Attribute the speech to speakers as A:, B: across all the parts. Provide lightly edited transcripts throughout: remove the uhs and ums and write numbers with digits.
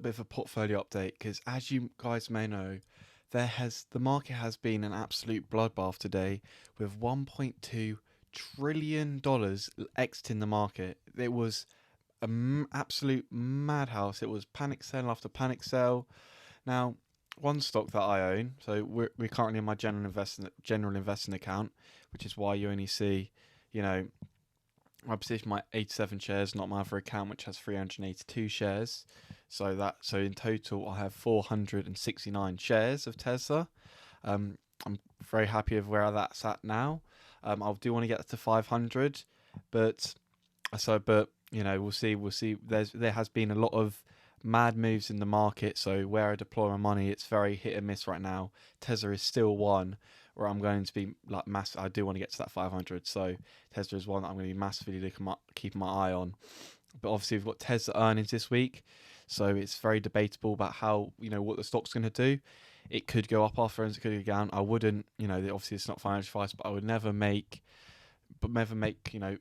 A: A bit of a portfolio update because, as you guys may know, the market has been an absolute bloodbath today with 1.2 trillion dollars exiting the market. It was an absolute madhouse. It was panic sell after panic sell. Now, one stock that I own, so we're currently in my general investing account, which is why you only see, you know, my position, my 87 shares, not my other account, which has 382 shares. So in total, I have 469 shares of Tesla. I'm very happy with where that's at now. I do want to get to 500, but we'll see. We'll see. There has been a lot of mad moves in the market. So where I deploy my money, it's very hit and miss right now. Tesla is still one where I'm going to be like mass. I do want to get to that 500. So Tesla is one that I'm going to be massively keeping my eye on. But obviously we've got Tesla earnings this week, so it's very debatable about how what the stock's going to do. It could go up after earnings, it could go down. I wouldn't, obviously it's not financial advice, but I would never make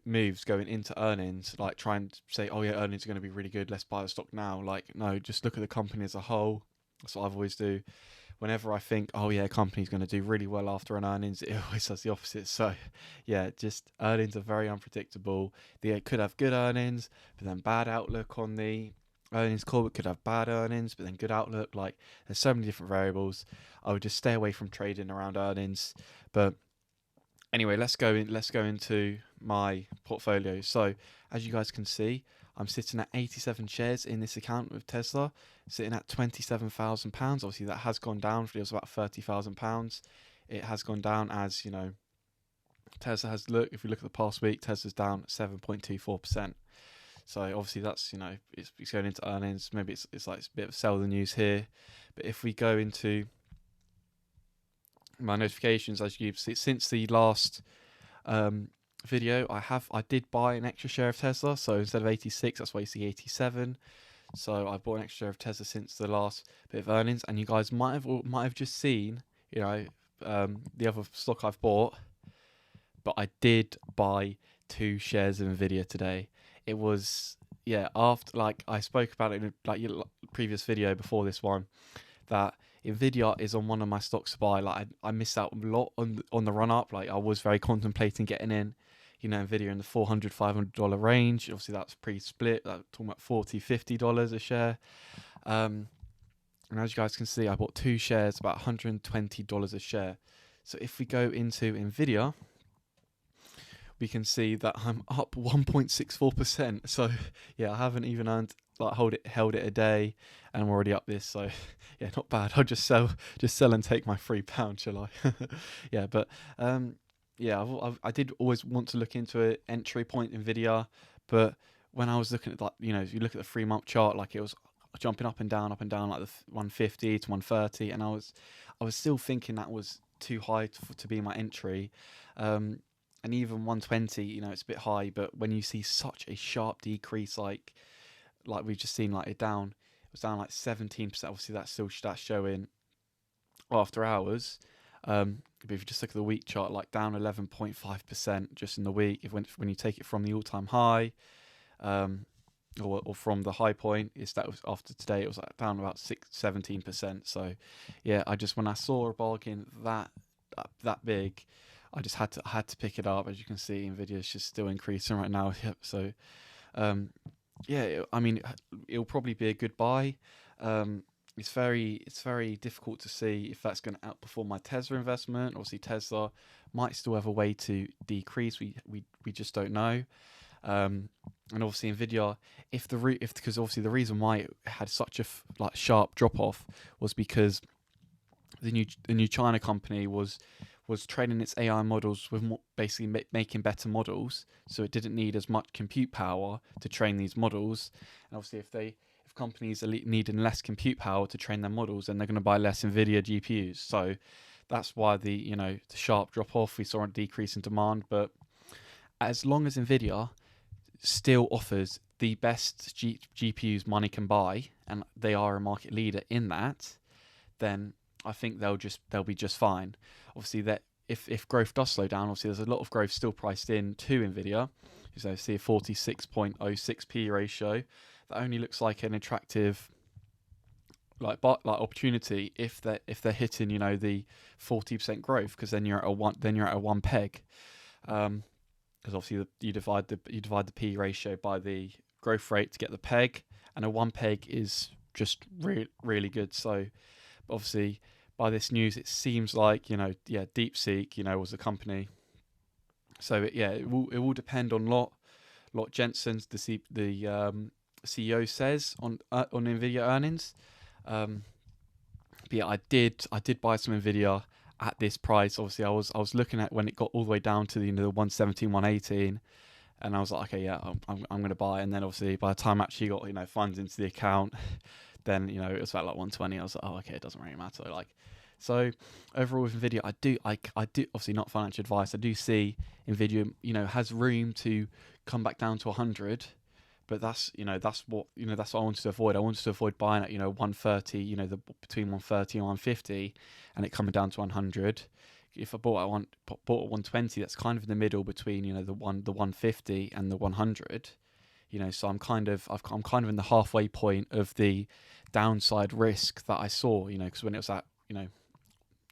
A: moves going into earnings, like try and say, oh yeah, earnings are going to be really good, let's buy the stock now. Like, no, just look at the company as a whole. That's what I've always do. Whenever I think, oh yeah, a company's going to do really well after an earnings, it always does the opposite. So yeah, just earnings are very unpredictable. They could have good earnings, but then bad outlook on the earnings call. It could have bad earnings, but then good outlook. Like, there's so many different variables. I would just stay away from trading around earnings. But anyway, let's go into my portfolio. So as you guys can see, I'm sitting at 87 shares in this account with Tesla, sitting at £27,000. Obviously that has gone down. It was about £30,000. It has gone down as Tesla has if you look at the past week, Tesla's down 7.24%. So obviously that's it's going into earnings. Maybe it's like a bit of sell the news here. But if we go into my notifications, as you see, since the last video, I did buy an extra share of Tesla. So instead of 86, that's why you see 87. So I bought an extra share of Tesla since the last bit of earnings, and you guys might have just seen the other stock I've bought, but I did buy 2 shares of Nvidia today. It was after I spoke about it in your previous video before this one, that Nvidia is on one of my stocks to buy. I missed out a lot on the run up. I was very contemplating getting in, Nvidia in the $400-$500 range. Obviously that's pre-split. That's talking about $40-$50 a share. And as you guys can see, I bought 2 shares, about $120 a share. So if we go into Nvidia, we can see that I'm up 1.64%. So yeah, I haven't even earned held it a day, and I'm already up this. So yeah, not bad. I'll just sell and take my £3, shall I? Yeah, but I did always want to look into an entry point Nvidia, but when I was looking at if you look at the 3-month chart, it was jumping up and down, like the 150 to 130, and I was still thinking that was too high to be my entry. And even 120, it's a bit high, but when you see such a sharp decrease, like we've just seen, it was down 17%. Obviously, that's showing after hours. But if you just look at the week chart, down 11.5% just in the week. When you take it from the all-time high, or from the high point, after today, it was down about 17%. So yeah, when I saw a bargain that big, I just had to pick it up. As you can see, Nvidia is just still increasing right now. Yep. So, it'll probably be a good buy. It's very difficult to see if that's going to outperform my Tesla investment. Obviously, Tesla might still have a way to decrease. We just don't know. And obviously, Nvidia, because obviously the reason why it had such a sharp drop off was because the new China company was training its AI models with basically making better models, so it didn't need as much compute power to train these models. And obviously, if companies are needing less compute power to train their models, then they're going to buy less Nvidia GPUs. So that's why the sharp drop off. We saw a decrease in demand, but as long as Nvidia still offers the best GPUs money can buy, and they are a market leader in that, then I think they'll be just fine. Obviously, that if growth does slow down, obviously there's a lot of growth still priced in to Nvidia. So see a 46.06p ratio. That only looks like an attractive like opportunity if they're hitting, you know, the 40% growth, because then you're at a one peg. Because obviously you divide the P ratio by the growth rate to get the peg, and a one peg is just really good. So obviously by this news, it seems like, you know, DeepSeek, you know, was a company. So it will depend on lot Jensen's the CEO says on Nvidia earnings. But yeah, I did buy some Nvidia at this price. Obviously, I was looking at when it got all the way down to the, you know, the 117, 118, and I was like, okay, yeah, I'm going to buy. And then obviously by the time I actually got, you know, funds into the account, then, you know, it was about like 120. I was like, oh, okay, it doesn't really matter. Like, so overall with Nvidia, I do obviously not financial advice. I do see Nvidia, you know, has room to come back down to 100. But that's what I wanted to avoid. I wanted to avoid buying at, you know, 130, you know, between 130 and 150, and it coming down to 100. If I bought at 120, that's kind of in the middle between, you know, the 150 and the 100. You know, so I'm kind of in the halfway point of the downside risk that I saw. You know, because when it was at, you know,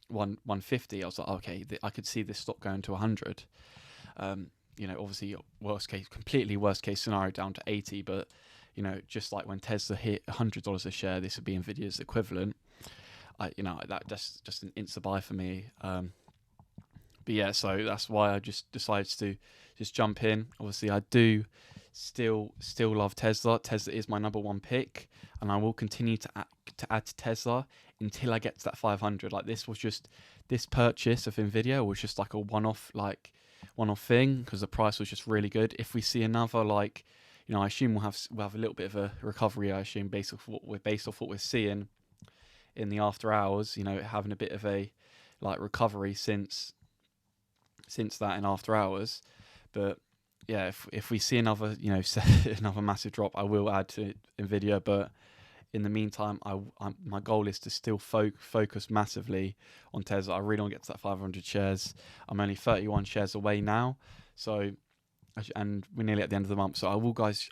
A: 150, I was like, okay, I could see this stock going to 100. You know, obviously completely worst case scenario down to 80, but, you know, just like when Tesla hit $100 a share, this would be Nvidia's equivalent. That's just an insta buy for me. But yeah, so that's why I just decided to just jump in. Obviously, I do still love Tesla. Tesla is my number one pick, and I will continue to add to Tesla until I get to that 500. Like, this purchase of Nvidia was just like a one-off thing, because the price was just really good. If we see another, like, you know, I assume we'll have a little bit of a recovery. I assume based off what we're seeing in the after hours. You know, having a bit of a like recovery since that in after hours. But yeah, if we see another, you know, another massive drop, I will add to Nvidia. But in the meantime, my goal is to still focus massively on Tesla. I really want to get to that 500 shares. I'm only 31 shares away now, so, and we're nearly at the end of the month. So I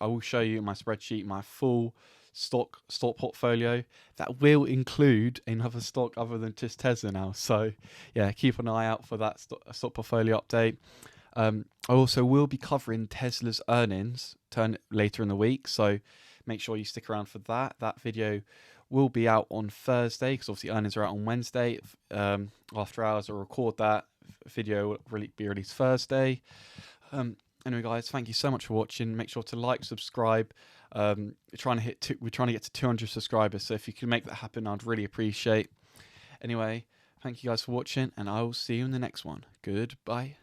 A: will show you my spreadsheet, my full stock portfolio that will include another stock other than just Tesla now. So yeah, keep an eye out for that stock portfolio update. I also will be covering Tesla's earnings later in the week, so make sure you stick around for that. That video will be out on Thursday, because obviously earnings are out on Wednesday. After hours, I'll record that video, will be released Thursday. Anyway, guys, thank you so much for watching. Make sure to like, subscribe. We're trying to get to 200 subscribers, so if you can make that happen, I'd really appreciate. Anyway, thank you guys for watching, and I will see you in the next one. Goodbye.